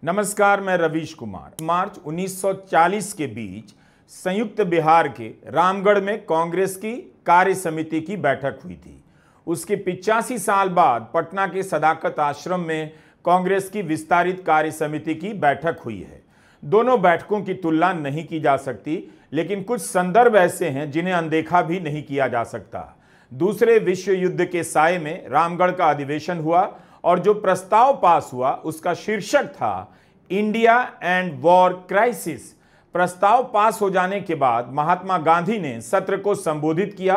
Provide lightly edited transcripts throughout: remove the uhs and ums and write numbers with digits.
नमस्कार, मैं रवीश कुमार। मार्च 1940 के बीच संयुक्त बिहार के रामगढ़ में कांग्रेस की कार्य समिति की बैठक हुई थी। उसके 85 साल बाद पटना के सदाकत आश्रम में कांग्रेस की विस्तारित कार्य समिति की बैठक हुई है। दोनों बैठकों की तुलना नहीं की जा सकती, लेकिन कुछ संदर्भ ऐसे हैं जिन्हें अनदेखा भी नहीं किया जा सकता। दूसरे विश्व युद्ध के साये में रामगढ़ का अधिवेशन हुआ और जो प्रस्ताव पास हुआ उसका शीर्षक था इंडिया एंड वॉर क्राइसिस। प्रस्ताव पास हो जाने के बाद महात्मा गांधी ने सत्र को संबोधित किया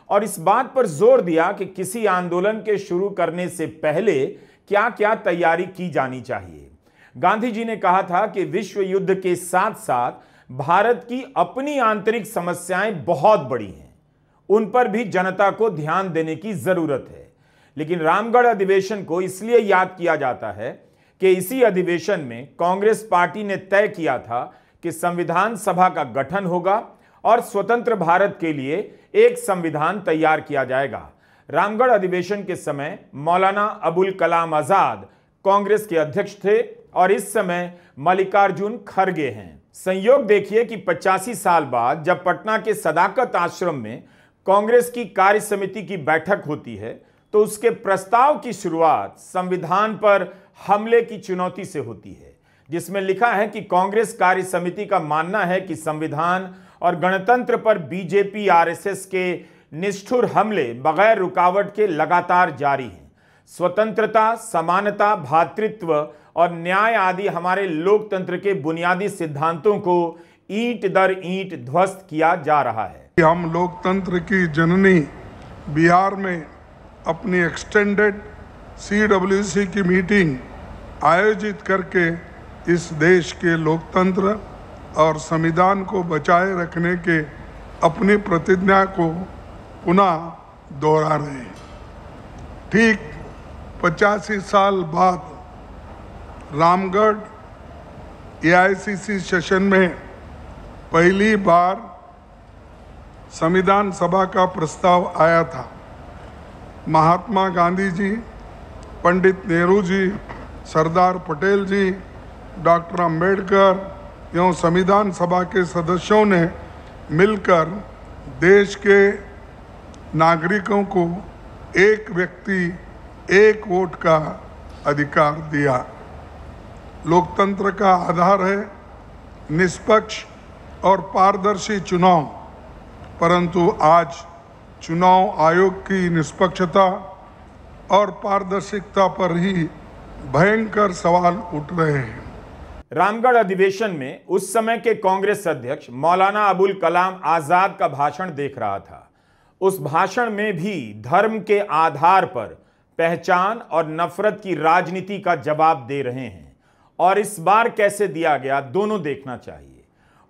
और इस बात पर जोर दिया कि किसी आंदोलन के शुरू करने से पहले क्या क्या तैयारी की जानी चाहिए। गांधी जी ने कहा था कि विश्व युद्ध के साथ साथ भारत की अपनी आंतरिक समस्याएं बहुत बड़ी हैं, उन पर भी जनता को ध्यान देने की जरूरत है। लेकिन रामगढ़ अधिवेशन को इसलिए याद किया जाता है कि इसी अधिवेशन में कांग्रेस पार्टी ने तय किया था कि संविधान सभा का गठन होगा और स्वतंत्र भारत के लिए एक संविधान तैयार किया जाएगा। रामगढ़ अधिवेशन के समय मौलाना अबुल कलाम आजाद कांग्रेस के अध्यक्ष थे और इस समय मल्लिकार्जुन खड़गे हैं। संयोग देखिए कि 85 साल बाद जब पटना के सदाकत आश्रम में कांग्रेस की कार्य समिति की बैठक होती है तो उसके प्रस्ताव की शुरुआत संविधान पर हमले की चुनौती से होती है, जिसमें लिखा है कि कांग्रेस कार्य समिति का मानना है कि संविधान और गणतंत्र पर बीजेपी आरएसएस के निष्ठुर हमले बगैर रुकावट के लगातार जारी हैं। स्वतंत्रता, समानता, भ्रातृत्व और न्याय आदि हमारे लोकतंत्र के बुनियादी सिद्धांतों को ईंट दर ईंट ध्वस्त किया जा रहा है। हम लोकतंत्र की जननी बिहार में अपनी एक्सटेंडेड CWC की मीटिंग आयोजित करके इस देश के लोकतंत्र और संविधान को बचाए रखने के अपनी प्रतिज्ञा को पुनः दोहरा रहे हैं। ठीक 85 साल बाद रामगढ़ AICC सेशन में पहली बार संविधान सभा का प्रस्ताव आया था। महात्मा गांधी जी, पंडित नेहरू जी, सरदार पटेल जी, डॉक्टर अंबेडकर एवं संविधान सभा के सदस्यों ने मिलकर देश के नागरिकों को एक व्यक्ति एक वोट का अधिकार दिया। लोकतंत्र का आधार है निष्पक्ष और पारदर्शी चुनाव, परंतु आज चुनाव आयोग की निष्पक्षता और पारदर्शिता पर ही भयंकर सवाल उठ रहे हैं। रामगढ़ अधिवेशन में उस समय के कांग्रेस अध्यक्ष मौलाना अबुल कलाम आजाद का भाषण देख रहा था। उस भाषण में भी धर्म के आधार पर पहचान और नफरत की राजनीति का जवाब दे रहे हैं और इस बार कैसे दिया गया, दोनों देखना चाहिए।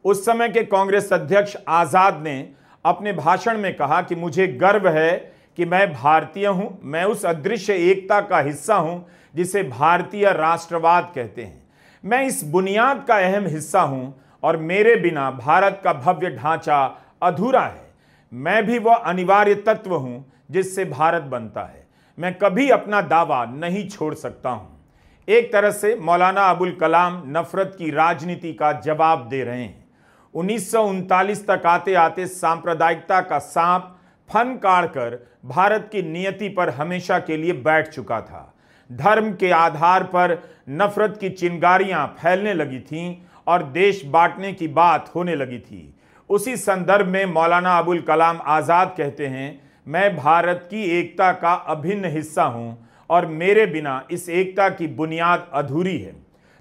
उस समय के कांग्रेस अध्यक्ष आजाद ने अपने भाषण में कहा कि मुझे गर्व है कि मैं भारतीय हूं, मैं उस अदृश्य एकता का हिस्सा हूं जिसे भारतीय राष्ट्रवाद कहते हैं। मैं इस बुनियाद का अहम हिस्सा हूं और मेरे बिना भारत का भव्य ढांचा अधूरा है। मैं भी वह अनिवार्य तत्व हूं जिससे भारत बनता है। मैं कभी अपना दावा नहीं छोड़ सकता हूं। एक तरह से मौलाना अबुल कलाम नफरत की राजनीति का जवाब दे रहे हैं। 1939 तक आते आते सांप्रदायिकता का सांप फन काढ़कर भारत की नियति पर हमेशा के लिए बैठ चुका था। धर्म के आधार पर नफरत की चिंगारियां फैलने लगी थीं और देश बांटने की बात होने लगी थी। उसी संदर्भ में मौलाना अबुल कलाम आजाद कहते हैं, मैं भारत की एकता का अभिन्न हिस्सा हूं और मेरे बिना इस एकता की बुनियाद अधूरी है।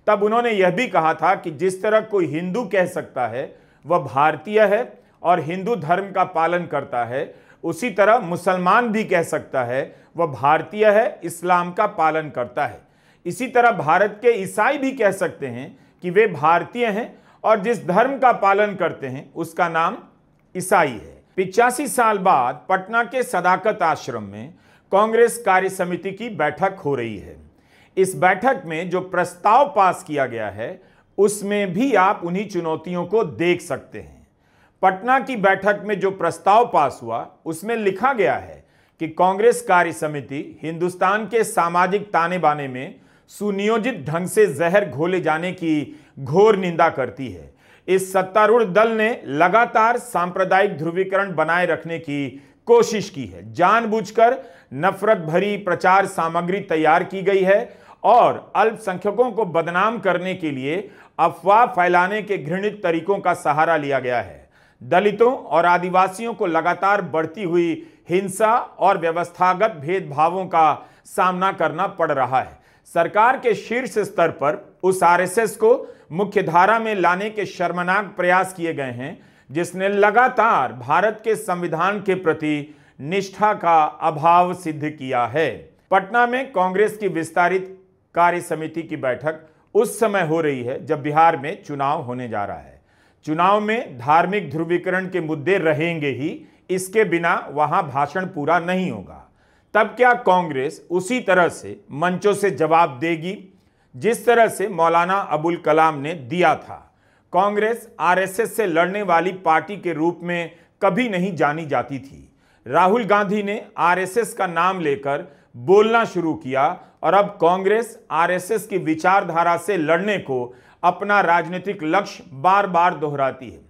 तब उन्होंने यह भी कहा था कि जिस तरह कोई हिंदू कह सकता है वह भारतीय है और हिंदू धर्म का पालन करता है, उसी तरह मुसलमान भी कह सकता है वह भारतीय है, इस्लाम का पालन करता है। इसी तरह भारत के ईसाई भी कह सकते हैं कि वे भारतीय हैं और जिस धर्म का पालन करते हैं उसका नाम ईसाई है। 85 साल बाद पटना के सदाकत आश्रम में कांग्रेस कार्य समिति की बैठक हो रही है। इस बैठक में जो प्रस्ताव पास किया गया है उसमें भी आप उन्हीं चुनौतियों को देख सकते हैं। पटना की बैठक में जो प्रस्ताव पास हुआ उसमें लिखा गया है कि कांग्रेस कार्य समिति हिंदुस्तान के सामाजिक ताने बाने में सुनियोजित ढंग से जहर घोले जाने की घोर निंदा करती है। इस सत्तारूढ़ दल ने लगातार सांप्रदायिक ध्रुवीकरण बनाए रखने की कोशिश की है। जानबूझकर नफरत भरी प्रचार सामग्री तैयार की गई है और अल्पसंख्यकों को बदनाम करने के लिए अफवाह फैलाने के घृणित तरीकों का सहारा लिया गया है। दलितों और आदिवासियों को लगातार बढ़ती हुई हिंसा और व्यवस्थागत भेदभावों का सामना करना पड़ रहा है। सरकार के शीर्ष स्तर पर उस आरएसएस को मुख्यधारा में लाने के शर्मनाक प्रयास किए गए हैं, जिसने लगातार भारत के संविधान के प्रति निष्ठा का अभाव सिद्ध किया है। पटना में कांग्रेस की विस्तारित कार्य समिति की बैठक उस समय हो रही है जब बिहार में चुनाव होने जा रहा है। चुनाव में धार्मिक ध्रुवीकरण के मुद्दे रहेंगे ही, इसके बिना वहां भाषण पूरा नहीं होगा। तब क्या कांग्रेस उसी तरह से मंचों से जवाब देगी जिस तरह से मौलाना अबुल कलाम ने दिया था? कांग्रेस आरएसएस से लड़ने वाली पार्टी के रूप में कभी नहीं जानी जाती थी। राहुल गांधी ने आरएसएस का नाम लेकर बोलना शुरू किया और अब कांग्रेस आरएसएस की विचारधारा से लड़ने को अपना राजनीतिक लक्ष्य बार बार दोहराती है।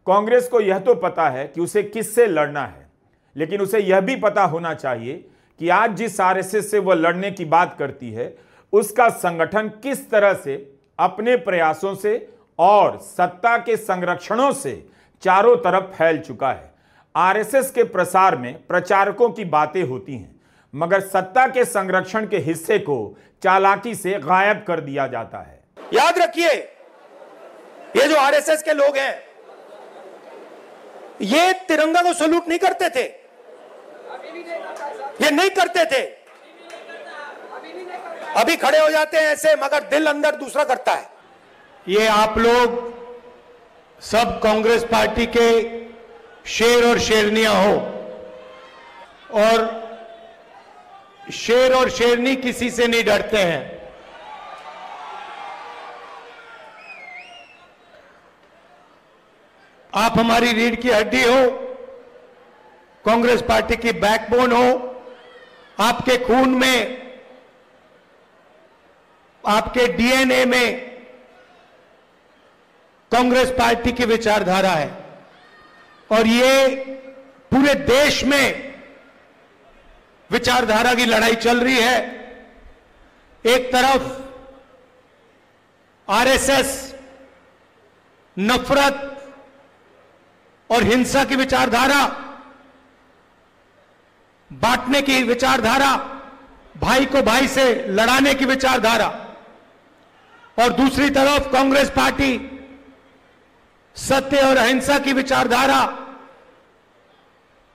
कांग्रेस को यह तो पता है कि उसे किससे लड़ना है, लेकिन उसे यह भी पता होना चाहिए कि आज जिस आरएसएस से वह लड़ने की बात करती है उसका संगठन किस तरह से अपने प्रयासों से और सत्ता के संरक्षणों से चारों तरफ फैल चुका है। आरएसएस के प्रसार में प्रचारकों की बातें होती हैं, मगर सत्ता के संरक्षण के हिस्से को चालाकी से गायब कर दिया जाता है। याद रखिए, ये जो आरएसएस के लोग हैं, ये तिरंगा को सैल्यूट नहीं करते थे, ये नहीं करते थे। अभी खड़े हो जाते हैं ऐसे, मगर दिल अंदर दूसरा करता है। ये आप लोग सब कांग्रेस पार्टी के शेर और शेरनियां हो, और शेर और शेरनी किसी से नहीं डरते हैं। आप हमारी रीढ़ की हड्डी हो, कांग्रेस पार्टी की बैकबोन हो, आपके खून में, आपके डीएनए में कांग्रेस पार्टी की विचारधारा है, और ये पूरे देश में विचारधारा की लड़ाई चल रही है। एक तरफ आरएसएस नफरत और हिंसा की विचारधारा, बांटने की विचारधारा, भाई को भाई से लड़ाने की विचारधारा, और दूसरी तरफ कांग्रेस पार्टी सत्य और अहिंसा की विचारधारा,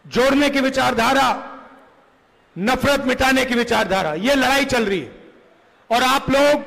जोड़ने की विचारधारा, नफरत मिटाने की विचारधारा। यह लड़ाई चल रही है और आप लोग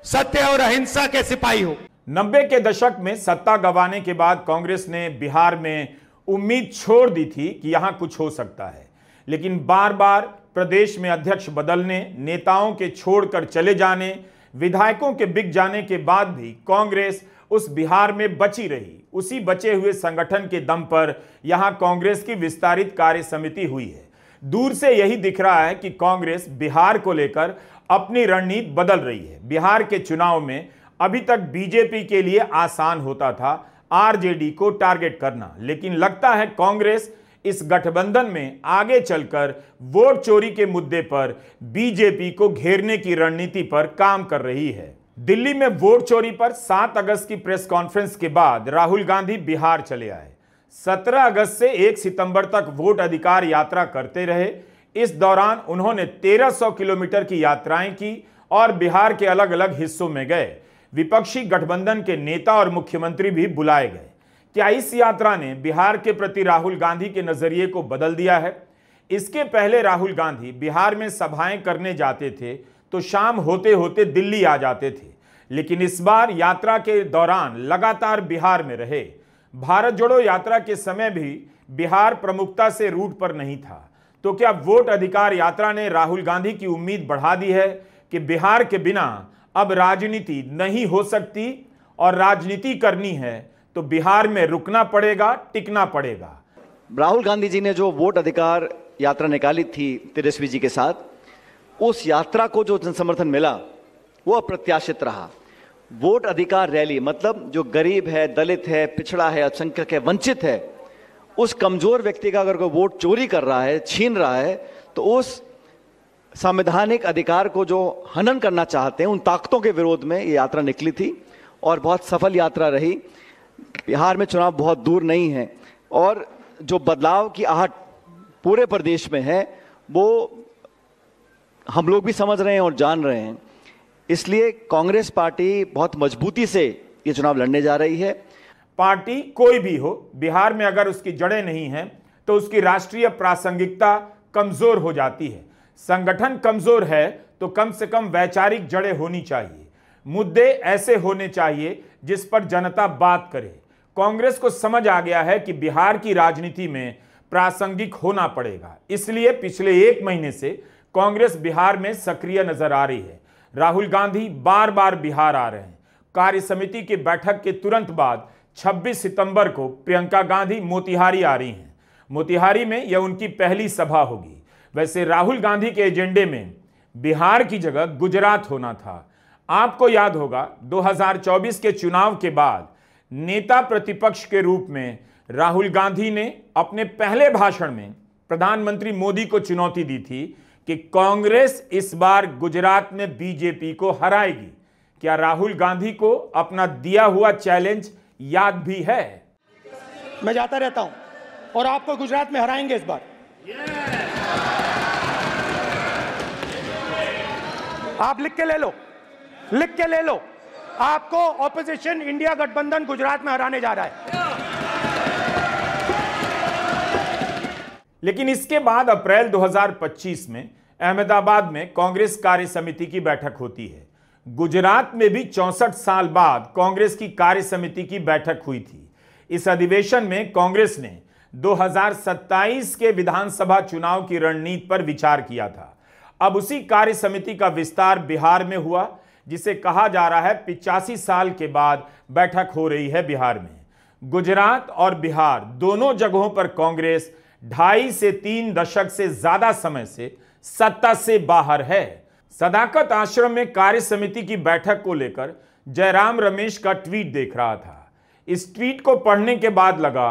सत्य और अहिंसा के सिपाही हो। 90 के दशक में सत्ता गंवाने के बाद कांग्रेस ने बिहार में उम्मीद छोड़ दी थी कि यहां कुछ हो सकता है, लेकिन बार बार प्रदेश में अध्यक्ष बदलने, नेताओं के छोड़कर चले जाने, विधायकों के बिक जाने के बाद भी कांग्रेस उस बिहार में बची रही। उसी बचे हुए संगठन के दम पर यहां कांग्रेस की विस्तारित कार्य समिति हुई है। दूर से यही दिख रहा है कि कांग्रेस बिहार को लेकर अपनी रणनीति बदल रही है। बिहार के चुनाव में अभी तक बीजेपी के लिए आसान होता था आरजेडी को टारगेट करना, लेकिन लगता है कांग्रेस इस गठबंधन में आगे चलकर वोट चोरी के मुद्दे पर बीजेपी को घेरने की रणनीति पर काम कर रही है। दिल्ली में वोट चोरी पर 7 अगस्त की प्रेस कॉन्फ्रेंस के बाद राहुल गांधी बिहार चले आए। 17 अगस्त से 1 सितंबर तक वोट अधिकार यात्रा करते रहे। इस दौरान उन्होंने 1300 किलोमीटर की यात्राएं की और बिहार के अलग अलग हिस्सों में गए। विपक्षी गठबंधन के नेता और मुख्यमंत्री भी बुलाए गए। क्या इस यात्रा ने बिहार के प्रति राहुल गांधी के नजरिए को बदल दिया है? इसके पहले राहुल गांधी बिहार में सभाएं करने जाते थे तो शाम होते होते दिल्ली आ जाते थे, लेकिन इस बार यात्रा के दौरान लगातार बिहार में रहे। भारत जोड़ो यात्रा के समय भी बिहार प्रमुखता से रूट पर नहीं था। तो क्या वोट अधिकार यात्रा ने राहुल गांधी की उम्मीद बढ़ा दी है कि बिहार के बिना अब राजनीति नहीं हो सकती और राजनीति करनी है तो बिहार में रुकना पड़ेगा, टिकना पड़ेगा? राहुल गांधी जी ने जो वोट अधिकार यात्रा निकाली थी तेजस्वी जी के साथ, उस यात्रा को जो जनसमर्थन मिला, वो अप्रत्याशित रहा। वोट अधिकार रैली मतलब जो गरीब है, दलित है, पिछड़ा है, अल्पसंख्यक है, वंचित है, उस कमजोर व्यक्ति का अगर कोई वोट चोरी कर रहा है, छीन रहा है, तो उस संवैधानिक अधिकार को जो हनन करना चाहते हैं, उन ताकतों के विरोध में ये यात्रा निकली थी और बहुत सफल यात्रा रही। बिहार में चुनाव बहुत दूर नहीं है और जो बदलाव की आहट पूरे प्रदेश में है वो हम लोग भी समझ रहे हैं और जान रहे हैं। इसलिए कांग्रेस पार्टी बहुत मजबूती से ये चुनाव लड़ने जा रही है। पार्टी कोई भी हो, बिहार में अगर उसकी जड़ें नहीं हैं तो उसकी राष्ट्रीय प्रासंगिकता कमजोर हो जाती है। संगठन कमजोर है तो कम से कम वैचारिक जड़ें होनी चाहिए, मुद्दे ऐसे होने चाहिए जिस पर जनता बात करे। कांग्रेस को समझ आ गया है कि बिहार की राजनीति में प्रासंगिक होना पड़ेगा, इसलिए पिछले 1 महीने से कांग्रेस बिहार में सक्रिय नजर आ रही है। राहुल गांधी बार बार बिहार आ रहे हैं। कार्य समिति की बैठक के तुरंत बाद 26 सितंबर को प्रियंका गांधी मोतिहारी आ रही हैं। मोतिहारी में यह उनकी पहली सभा होगी। वैसे राहुल गांधी के एजेंडे में बिहार की जगह गुजरात होना था। आपको याद होगा 2024 के चुनाव के बाद नेता प्रतिपक्ष के रूप में राहुल गांधी ने अपने पहले भाषण में प्रधानमंत्री मोदी को चुनौती दी थी कि कांग्रेस इस बार गुजरात में बीजेपी को हराएगी। क्या राहुल गांधी को अपना दिया हुआ चैलेंज याद भी है? मैं जाता रहता हूं और आपको गुजरात में हराएंगे इस बार। आप लिख के ले लो, लिख के ले लो, आपको ऑपोजिशन इंडिया गठबंधन गुजरात में हराने जा रहा है। लेकिन इसके बाद अप्रैल 2025 में अहमदाबाद में कांग्रेस कार्य समिति की बैठक होती है। गुजरात में भी 64 साल बाद कांग्रेस की कार्य समिति की बैठक हुई थी। इस अधिवेशन में कांग्रेस ने 2027 के विधानसभा चुनाव की रणनीति पर विचार किया था। अब उसी कार्य समिति का विस्तार बिहार में हुआ, जिसे कहा जा रहा है 85 साल के बाद बैठक हो रही है बिहार में। गुजरात और बिहार दोनों जगहों पर कांग्रेस 2.5 से 3 दशक से ज्यादा समय से सत्ता से बाहर है। सदाकत आश्रम में कार्य समिति की बैठक को लेकर जयराम रमेश का ट्वीट देख रहा था। इस ट्वीट को पढ़ने के बाद लगा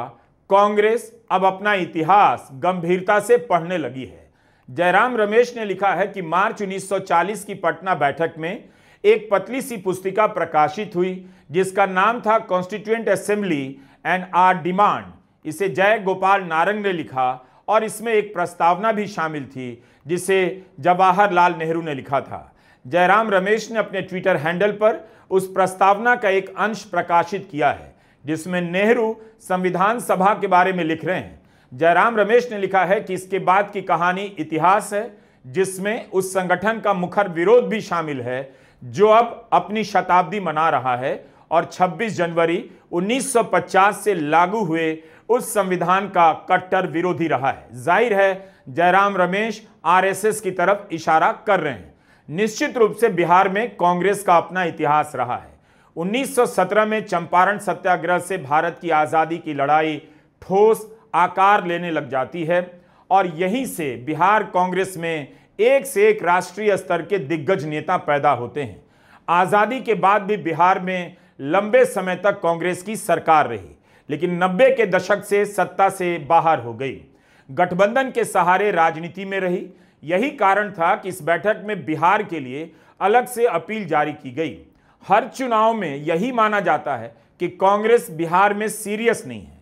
कांग्रेस अब अपना इतिहास गंभीरता से पढ़ने लगी है। जयराम रमेश ने लिखा है कि मार्च 1940 की पटना बैठक में एक पतली सी पुस्तिका प्रकाशित हुई जिसका नाम था कॉन्स्टिट्यूएंट असेंबली एंड आर डिमांड। इसे जय गोपाल नारंग ने लिखा और इसमें एक प्रस्तावना भी शामिल थी जिसे जवाहरलाल नेहरू ने लिखा था। जयराम रमेश ने अपने ट्विटर हैंडल पर उस प्रस्तावना का एक अंश प्रकाशित किया है जिसमें नेहरू संविधान सभा के बारे में लिख रहे हैं। जयराम रमेश ने लिखा है कि इसके बाद की कहानी इतिहास है, जिसमें उस संगठन का मुखर विरोध भी शामिल है जो अब अपनी शताब्दी मना रहा है और 26 जनवरी 1950 से लागू हुए उस संविधान का कट्टर विरोधी रहा है। जाहिर है जयराम रमेश आरएसएस की तरफ इशारा कर रहे हैं। निश्चित रूप से बिहार में कांग्रेस का अपना इतिहास रहा है। 1917 में चंपारण सत्याग्रह से भारत की आजादी की लड़ाई ठोस आकार लेने लग जाती है और यहीं से बिहार कांग्रेस में एक से एक राष्ट्रीय स्तर के दिग्गज नेता पैदा होते हैं। आजादी के बाद भी बिहार में लंबे समय तक कांग्रेस की सरकार रही, लेकिन 90 के दशक से सत्ता से बाहर हो गई। गठबंधन के सहारे राजनीति में रही। यही कारण था कि इस बैठक में बिहार के लिए अलग से अपील जारी की गई। हर चुनाव में यही माना जाता है कि कांग्रेस बिहार में सीरियस नहीं है।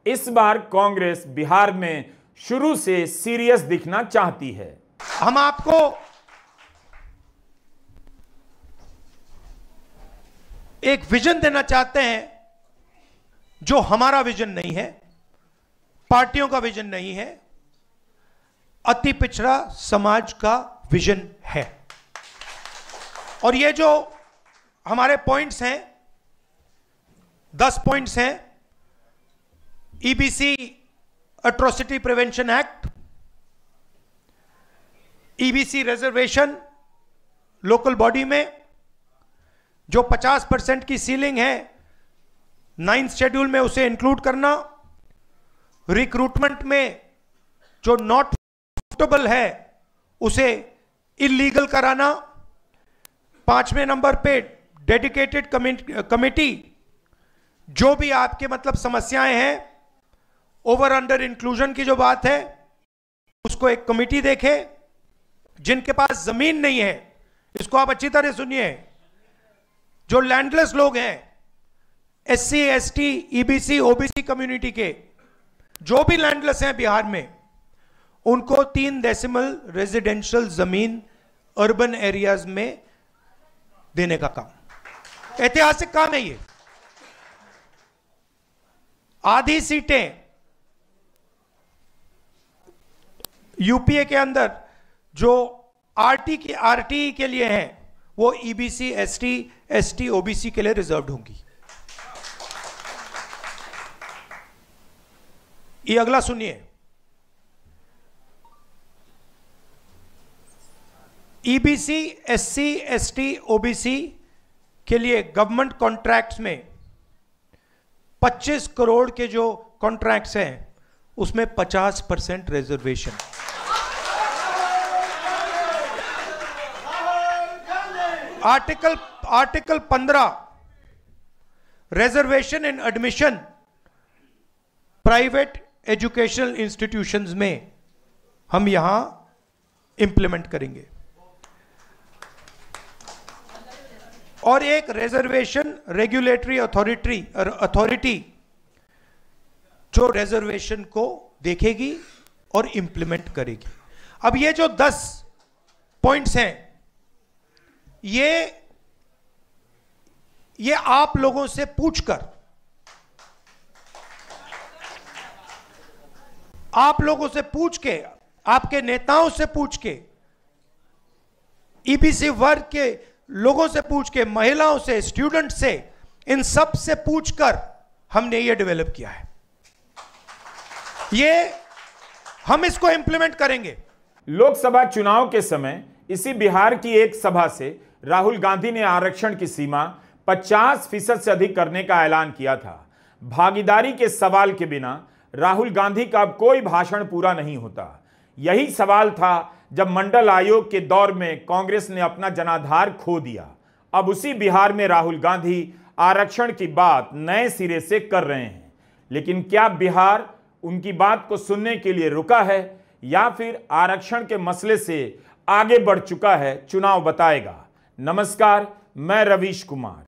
इस बार कांग्रेस बिहार में शुरू से सीरियस दिखना चाहती है। हम आपको एक विजन देना चाहते हैं जो हमारा विजन नहीं है, पार्टियों का विजन नहीं है, अति पिछड़ा समाज का विजन है। और ये जो हमारे पॉइंट्स हैं, 10 पॉइंट्स हैं। EBC atrocity prevention act, EBC reservation local body में जो 50% की सीलिंग है 9th शेड्यूल में उसे इंक्लूड करना, रिक्रूटमेंट में जो नॉट प्रॉफिटेबल है उसे इलीगल कराना, 5वें नंबर पे डेडिकेटेड कमेटी, जो भी आपके मतलब समस्याएं हैं, ओवर अंडर इंक्लूजन की जो बात है, उसको एक कमेटी देखे। जिनके पास जमीन नहीं है, इसको आप अच्छी तरह सुनिए, जो लैंडलेस लोग हैं, SC ST EBC OBC community के जो भी लैंडलेस हैं बिहार में, उनको 3 डेसिमल रेजिडेंशियल जमीन अर्बन एरियाज में देने का काम, ऐतिहासिक काम है ये। आधी सीटें यूपीए के अंदर जो आरटी के लिए हैं, वो EBC ST ST OBC के लिए रिजर्व्ड होंगी। ये अगला सुनिए, EBC SC ST OBC के लिए गवर्नमेंट कॉन्ट्रैक्ट्स में 25 करोड़ के जो कॉन्ट्रैक्ट्स हैं, उसमें 50% रिजर्वेशन। आर्टिकल 15 रिजर्वेशन इन एडमिशन प्राइवेट एजुकेशनल इंस्टीट्यूशंस में हम यहां इंप्लीमेंट करेंगे। और एक रिजर्वेशन रेगुलेटरी अथॉरिटी जो रिजर्वेशन को देखेगी और इंप्लीमेंट करेगी। अब ये जो 10 पॉइंट्स हैं, ये आप लोगों से पूछकर, आप लोगों से पूछ के, आपके नेताओं से पूछ के, EBC वर्ग के लोगों से पूछ के, महिलाओं से, स्टूडेंट से, इन सब से पूछकर हमने ये डेवलप किया है। ये हम इसको इंप्लीमेंट करेंगे। लोकसभा चुनाव के समय इसी बिहार की एक सभा से राहुल गांधी ने आरक्षण की सीमा 50% से अधिक करने का ऐलान किया था। भागीदारी के सवाल के बिना राहुल गांधी का अब कोई भाषण पूरा नहीं होता। यही सवाल था जब मंडल आयोग के दौर में कांग्रेस ने अपना जनाधार खो दिया। अब उसी बिहार में राहुल गांधी आरक्षण की बात नए सिरे से कर रहे हैं। लेकिन क्या बिहार उनकी बात को सुनने के लिए रुका है या फिर आरक्षण के मसले से आगे बढ़ चुका है? चुनाव बताएगा। नमस्कार, मैं रवीश कुमार।